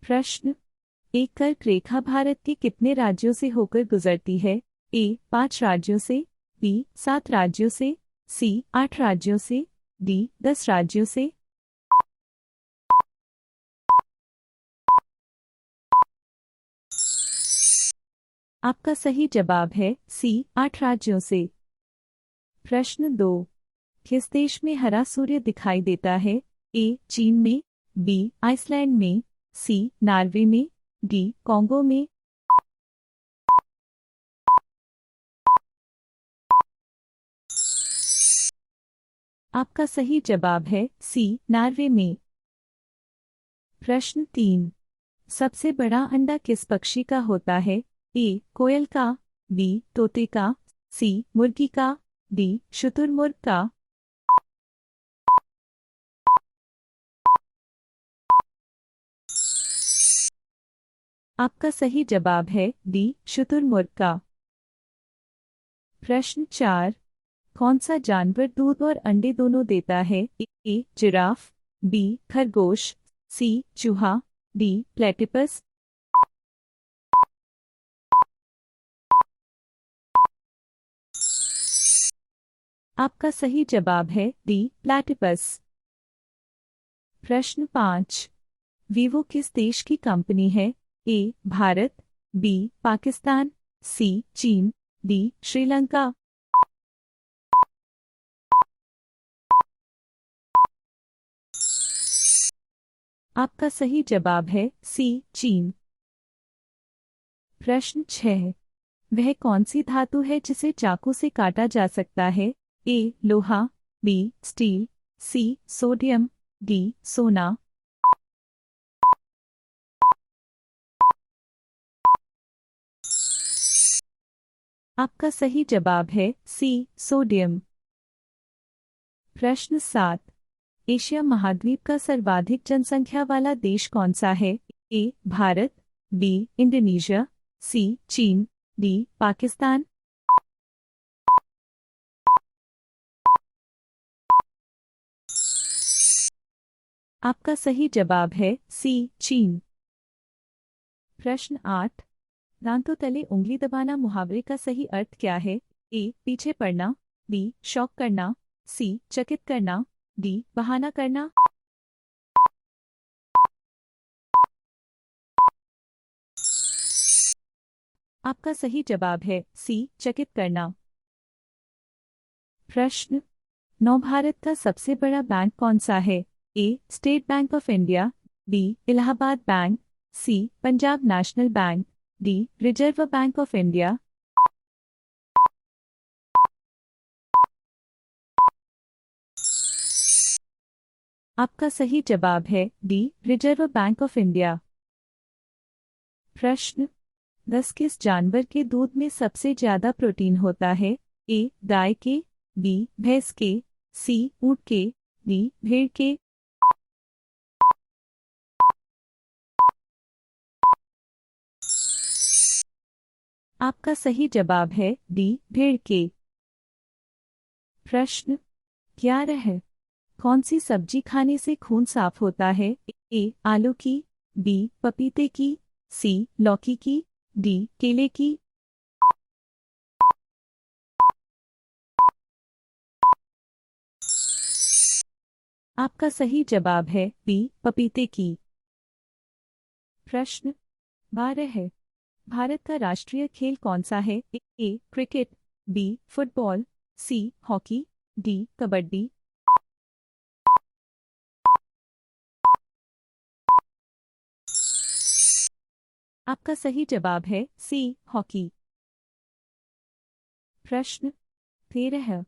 प्रश्न। एक कर्क रेखा भारत के कितने राज्यों से होकर गुजरती है? ए 5 राज्यों से, बी 7 राज्यों से, सी 8 राज्यों से, डी 10 राज्यों से। आपका सही जवाब है सी 8 राज्यों से। प्रश्न 2। किस देश में हरा सूर्य दिखाई देता है? ए चीन में, बी आइसलैंड में, सी नॉर्वे में, डी कॉन्गो में। आपका सही जवाब है सी नॉर्वे में। प्रश्न 3। सबसे बड़ा अंडा किस पक्षी का होता है? ए कोयल का, बी तोते का, सी मुर्गी का, डी शुतुरमुर्ग का। आपका सही जवाब है डी शुतुरमुर्ग का। प्रश्न 4। कौन सा जानवर दूध और अंडे दोनों देता है? ए जिराफ, बी खरगोश, सी चूहा, डी प्लेटिपस। आपका सही जवाब है डी प्लेटिपस। प्रश्न 5। वीवो किस देश की कंपनी है? ए भारत, बी पाकिस्तान, सी चीन, डी श्रीलंका। आपका सही जवाब है सी चीन। प्रश्न 6। वह कौन सी धातु है जिसे चाकू से काटा जा सकता है? ए लोहा, B steel, C sodium, D सोना। आपका सही जवाब है सी सोडियम। प्रश्न 7। एशिया महाद्वीप का सर्वाधिक जनसंख्या वाला देश कौन सा है? ए भारत, बी इंडोनेशिया, सी चीन, डी पाकिस्तान। आपका सही जवाब है सी चीन। प्रश्न 8। दांतों तले उंगली दबाना मुहावरे का सही अर्थ क्या है? ए पीछे पड़ना, बी शौक करना, सी चकित करना, डी बहाना करना। आपका सही जवाब है सी चकित करना। प्रश्न। नवभारत का सबसे बड़ा बैंक कौन सा है? A State Bank of India, B Allahabad Bank, C Punjab National Bank, D Reserve Bank of India. आपका सही जवाब है D Reserve Bank of India. प्रश्न। 10 किस जानवर के दूध में सबसे ज्यादा प्रोटीन होता है? ए गाय के, बी भैंस के, सी ऊंट के, डी भेड़ के। आपका सही जवाब है डी भेड़ के। प्रश्न 11 है। कौन सी सब्जी खाने से खून साफ होता है? ए आलू की, बी पपीते की, सी लौकी की, डी केले की। आपका सही जवाब है बी पपीते की। प्रश्न 12 है। भारत का राष्ट्रीय खेल कौन सा है? A cricket, B football, C hockey, D kabaddi. आपका सही जवाब है सी हॉकी। प्रश्न 13 है।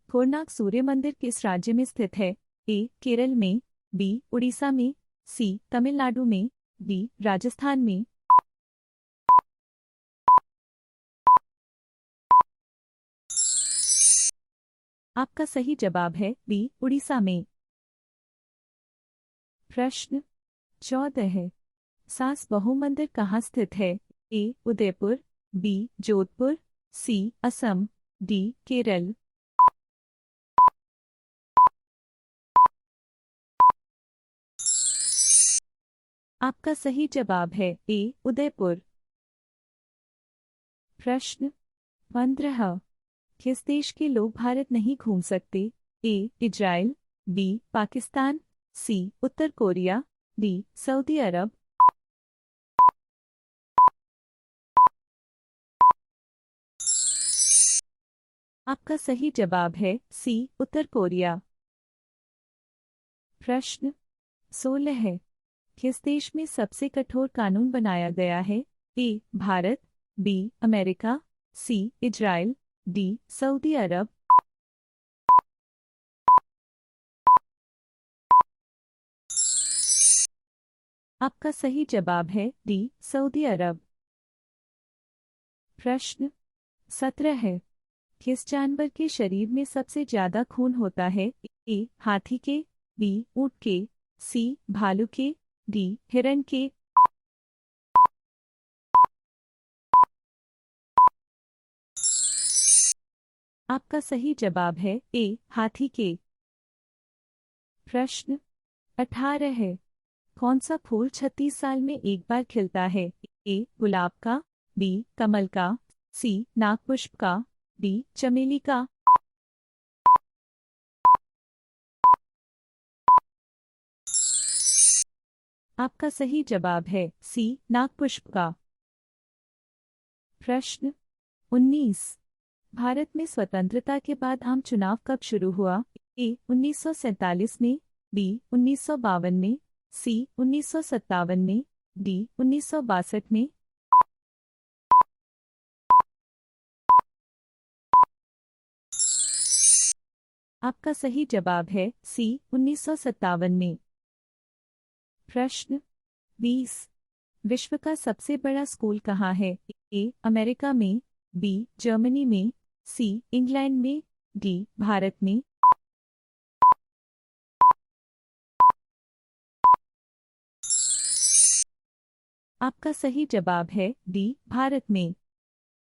कोणार्क सूर्य मंदिर किस राज्य में स्थित है? ए केरल में, बी उड़ीसा में, सी तमिलनाडु में, डी राजस्थान में। आपका सही जवाब है बी उड़ीसा में। प्रश्न 14 है। सास बहु मंदिर कहाँ स्थित है? ए उदयपुर, बी जोधपुर, सी असम, डी केरल। आपका सही जवाब है ए उदयपुर। प्रश्न 15। किस देश के लोग भारत नहीं घूम सकते? ए इजराइल, बी पाकिस्तान, सी उत्तर कोरिया, डी सऊदी अरब। आपका सही जवाब है सी उत्तर कोरिया। प्रश्न 16 है। किस देश में सबसे कठोर कानून बनाया गया है? A Bharat, B America, C Israel, D Saudi Arab. आपका सही जवाब है डी सऊदी अरब। प्रश्न 17 है। किस जानवर के शरीर में सबसे ज्यादा खून होता है? ए हाथी के, बी ऊंट के, सी भालू के, डी हिरण के। आपका सही जवाब है ए हाथी के। प्रश्न 18 है। कौन सा फूल 36 साल में एक बार खिलता है? ए गुलाब का, बी कमल का, सी नागपुष्प का, डी चमेली का। आपका सही जवाब है सी नागपुष्प का। प्रश्न 19। भारत में स्वतंत्रता के बाद आम चुनाव कब शुरू हुआ? ए 1947 में, बी 1952 में, सी 1957 में, डी 1962 में। आपका सही जवाब है सी 1957 में। प्रश्न 20। विश्व का सबसे बड़ा स्कूल कहाँ है? ए अमेरिका में, बी जर्मनी में, सी इंग्लैंड में, डी भारत में। आपका सही जवाब है डी भारत में।